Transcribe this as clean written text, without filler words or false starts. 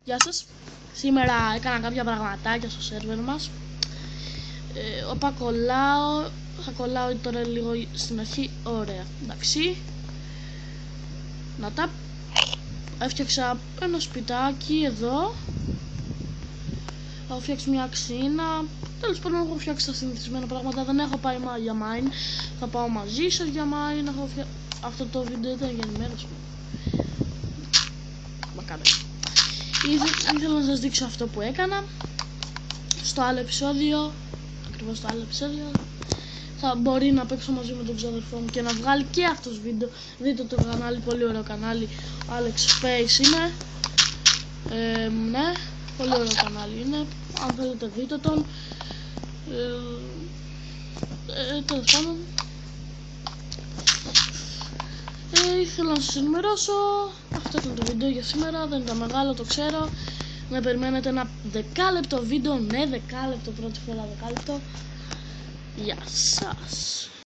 Γεια σας. Σήμερα έκανα κάποια πραγματάκια στο σερβερ μας. Όπα κολλάω. Θα κολλάω τώρα λίγο στην αρχή. Ωραία. Εντάξει. Να τα. Έφτιαξα ένα σπιτάκι εδώ. Θα φτιάξει μια ξύνα. Τέλος πάντων έχω φτιάξει τα συνηθισμένα πράγματα. Δεν έχω πάει για mine. Θα πάω μαζί σας για mine. Αυτό το βίντεο ήταν για ενημέρωση. Μακάρι. Ήθελα να σας δείξω αυτό που έκανα στο άλλο επεισόδιο. Ακριβώς στο άλλο επεισόδιο θα μπορεί να παίξω μαζί με τον ξαδερφό μου και να βγάλει και αυτός βίντεο. Δείτε το κανάλι, πολύ ωραίο κανάλι. Alex Space είναι. Ναι, πολύ ωραίο κανάλι είναι. Αν θέλετε δείτε τον. Τέλος πάντων, ήθελα να σας ενημερώσω. Αυτό ήταν το βίντεο για σήμερα. Δεν ήταν μεγάλο, το ξέρω. Να περιμένετε ένα 10 λεπτό βίντεο. Ναι, 10 λεπτό, πρώτη φορά 10 λεπτό. Γεια σας.